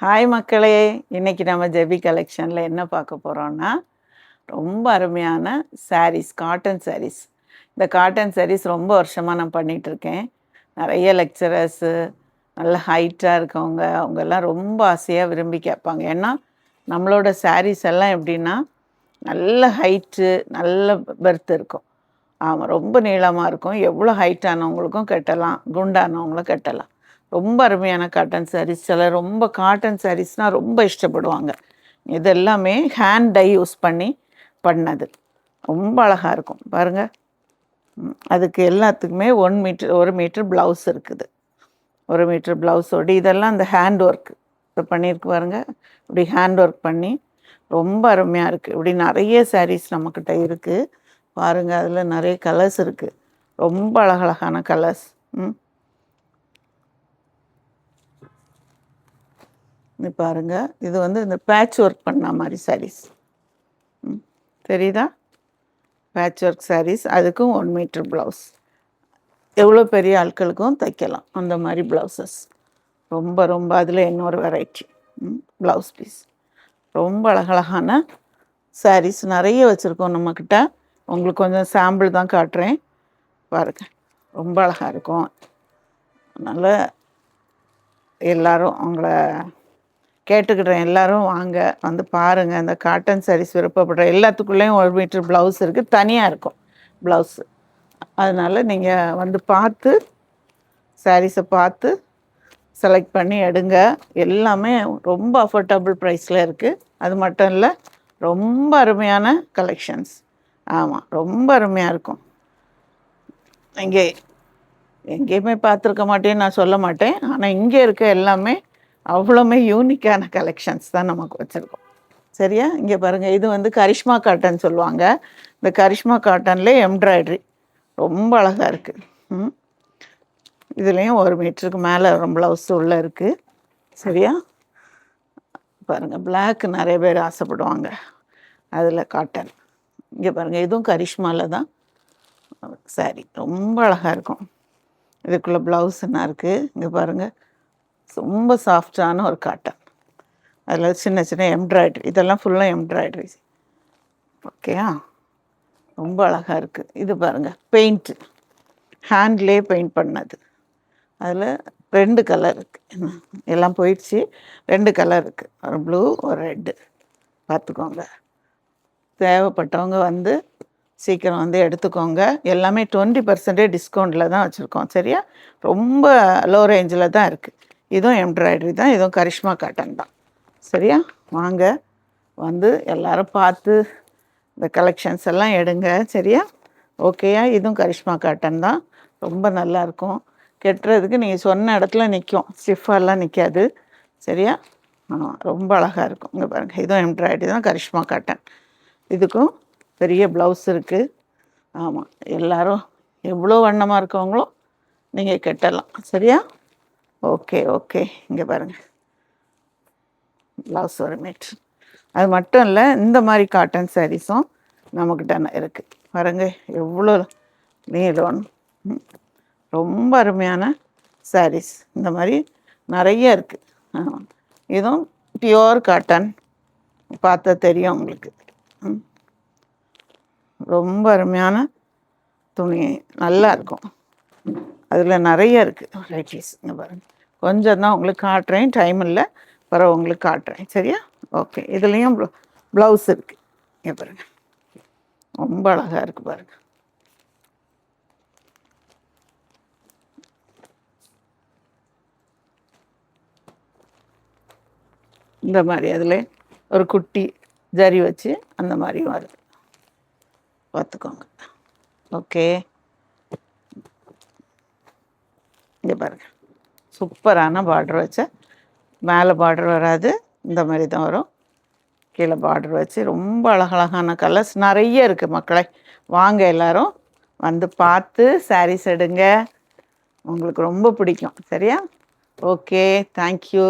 Hi மக்களே! இன்னைக்கு நம்ம ஜெபி கலெக்ஷன்ல என்ன பார்க்க போறோம்னா, ரொம்ப அருமையான சாரீஸ், காட்டன் சாரீஸ். இந்த காட்டன் சாரீஸ் ரொம்ப வருஷமா நான் பண்ணிட்டுருக்கேன். நெறைய லெக்சரர்ஸு, நல்ல ஹைட்டா இருக்கவங்க, அவங்கெல்லாம் ரொம்ப ஆசையா விரும்பி கேட்பாங்க. ஏன்னா, நம்மளோட சாரீஸ் எல்லாம் எப்படின்னா, நல்ல ஹைட்டு, நல்ல பெர்த் இருக்கும். ஆமா, ரொம்ப நீளமா இருக்கும். எவ்வளோ ஹைட் ஆனவங்களுக்கும் கட்டலாம், குண்டானவங்களும் கட்டலாம். ரொம்ப அருமையான காட்டன் சாரீஸ். சிலர் ரொம்ப காட்டன் சாரீஸ்னால் ரொம்ப இஷ்டப்படுவாங்க. இது எல்லாமே ஹேண்ட் டை யூஸ் பண்ணி பண்ணது. ரொம்ப அழகாக இருக்கும் பாருங்க. அதுக்கு எல்லாத்துக்குமே 1 மீட்டர் ப்ளவுஸ் இருக்குது. 1 மீட்டர் ப்ளவுஸோடு இதெல்லாம் அந்த ஹேண்ட் ஒர்க் இப்போ பண்ணியிருக்கு பாருங்க. இப்படி ஹேண்ட் ஒர்க் பண்ணி ரொம்ப அருமையாக இருக்குது. இப்படி நிறைய சாரீஸ் நம்மக்கிட்ட இருக்குது பாருங்க. அதில் நிறைய கலர்ஸ் இருக்குது. ரொம்ப அழகழகான கலர்ஸ். இது பாருங்க. இது வந்து இந்த பேட்ச் ஒர்க் பண்ண மாதிரி சாரீஸ். தெரியுதா? Patch work saris. அதுக்கும் 1 மீட்டர் ப்ளவுஸ். எவ்வளோ பெரிய ஆட்களுக்கும் தைக்கலாம் அந்த மாதிரி ப்ளவுசஸ். ரொம்ப ரொம்ப அதில் இன்னொரு வெரைட்டி ப்ளவுஸ் பீஸ். ரொம்ப அழகழகான சாரீஸ் நிறைய வச்சுருக்கோம் நம்மக்கிட்ட. உங்களுக்கு கொஞ்சம் சாம்பிள் தான் காட்டுறேன் பாருங்க. ரொம்ப அழகாக இருக்கும். அதனால் எல்லோரும் உங்களை கேட்டுக்கிட்டேன், எல்லோரும் வாங்க, வந்து பாருங்கள். இந்த காட்டன் சாரீஸ் விருப்பப்படுற எல்லாத்துக்குள்ளேயும் 1 மீட்டர் ப்ளவுஸ் இருக்குது, தனியாக இருக்கும் ப்ளவுஸு. அதனால் நீங்கள் வந்து பார்த்து சாரீஸை பார்த்து செலக்ட் பண்ணி எடுங்க. எல்லாமே ரொம்ப அஃபோர்டபுள் ப்ரைஸில் இருக்குது. அது மட்டும் இல்லை, ரொம்ப அருமையான கலெக்ஷன்ஸ். ஆமாம், ரொம்ப அருமையாக இருக்கும். இங்கே எங்கேயுமே பார்த்துருக்க மாட்டேன்னு நான் சொல்ல மாட்டேன். ஆனால் இங்கே இருக்க எல்லாமே அவ்வளோமே யூனிக்கான கலெக்ஷன்ஸ் தான் நமக்கு வச்சுருக்கோம். சரியா? இங்கே பாருங்கள். இது வந்து கரிஷ்மா காட்டன் சொல்லுவாங்க. இந்த கரிஷ்மா காட்டனில் எம்ப்ராய்ட்ரி ரொம்ப அழகாக இருக்குது. இதுலேயும் 1 மீட்டருக்கு மேலே ப்ளவுஸ் உள்ளே இருக்குது. சரியா? பாருங்கள், பிளாக் நிறைய பேர் ஆசைப்படுவாங்க. அதில் காட்டன். இங்கே பாருங்கள், இதுவும் கரிஷ்மாவில் தான் சாரி. ரொம்ப அழகாக இருக்கும். இதுக்குள்ளே ப்ளவுஸ் என்ன இருக்குது இங்கே பாருங்கள். ரொம்ப சாஃப்டான ஒரு காட்டன். அதில் சின்ன சின்ன எம்ப்ராய்ட்ரி. இதெல்லாம் ஃபுல்லாக எம்ப்ராய்ட்ரி. ஓகேயா? ரொம்ப அழகாக இருக்குது. இது பாருங்கள், பெயிண்ட்டு ஹேண்ட்லேயே பெயிண்ட் பண்ணது. அதில் 2 கலர் இருக்குது. எல்லாம் போயிடுச்சு. 2 கலர் இருக்குது, ஒரு ப்ளூ, ஒரு ரெட்டு. பார்த்துக்கோங்க. தேவைப்பட்டவங்க வந்து சீக்கிரம் வந்து எடுத்துக்கோங்க. எல்லாமே 20% டிஸ்கவுண்ட்டில் தான் வச்சுருக்கோம். சரியா? ரொம்ப லோ ரேஞ்சில் தான் இருக்குது. இதுவும் எம்ப்ராய்ட்ரி தான். இதுவும் கரிஷ்மா காட்டன் தான். சரியா? வாங்க, வந்து எல்லோரும் பார்த்து இந்த கலெக்ஷன்ஸ் எல்லாம் எடுங்க. சரியா? ஓகேயா? இதுவும் கரிஷ்மா காட்டன் தான். ரொம்ப நல்லாயிருக்கும். கெட்டுறதுக்கு நீங்கள் சொன்ன இடத்துல நிற்கும், ஸ்டிஃபாலாம் நிற்காது. சரியா? ரொம்ப அழகாக இருக்கும். இங்கே பாருங்கள், இதுவும் எம்ப்ராய்டரி தான், கரிஷ்மா காட்டன். இதுக்கும் பெரிய ப்ளவுஸ் இருக்குது. ஆமாம், எல்லோரும் எவ்வளோ வண்ணமாக இருக்கவங்களோ நீங்கள் கட்டலாம். சரியா? Okay okay. இங்கே பாருங்கள், ப்ளவுஸ் 1 மீட்டர். அது மட்டும் இல்லை, இந்த மாதிரி காட்டன் சாரீஸும் நம்மக்கிட்ட இருக்குது. பாருங்க, எவ்வளோ நீளம். ரொம்ப அருமையான சாரீஸ். இந்த மாதிரி நிறைய இருக்குது. இதுவும் பியோர் காட்டன். பார்த்தா தெரியும் உங்களுக்கு. ரொம்ப அருமையான துணி, நல்லா இருக்கும். அதில் நிறைய இருக்குது வெரைட்டிஸ். இங்கே பாருங்கள், கொஞ்சம் தான் உங்களுக்கு காட்டுறேன், டைம் இல்லை, பிறகு உங்களுக்கு காட்டுறேன். சரியா? ஓகே. இதுலேயும் ப்ளவுஸ் இருக்குது. இங்கே பாருங்கள், ரொம்ப அழகாக இருக்குது பாருங்கள். இந்த மாதிரி அதில் ஒரு குட்டி ஜரி வச்சு அந்த மாதிரியும் வருது. பார்த்துக்கோங்க. ஓகே. இங்கே பாருங்கள், சூப்பரான பார்டர் வச்ச, மேலே பார்டர் வராது, இந்த மாதிரி தான் வரும். கீழே பார்டர் வச்சு ரொம்ப அழகழகான கலர்ஸ் நிறைய இருக்குது. மக்களை வாங்க, எல்லோரும் வந்து பார்த்து சாரீஸ் எடுங்க. உங்களுக்கு ரொம்ப பிடிக்கும். சரியா? Okay, thank you.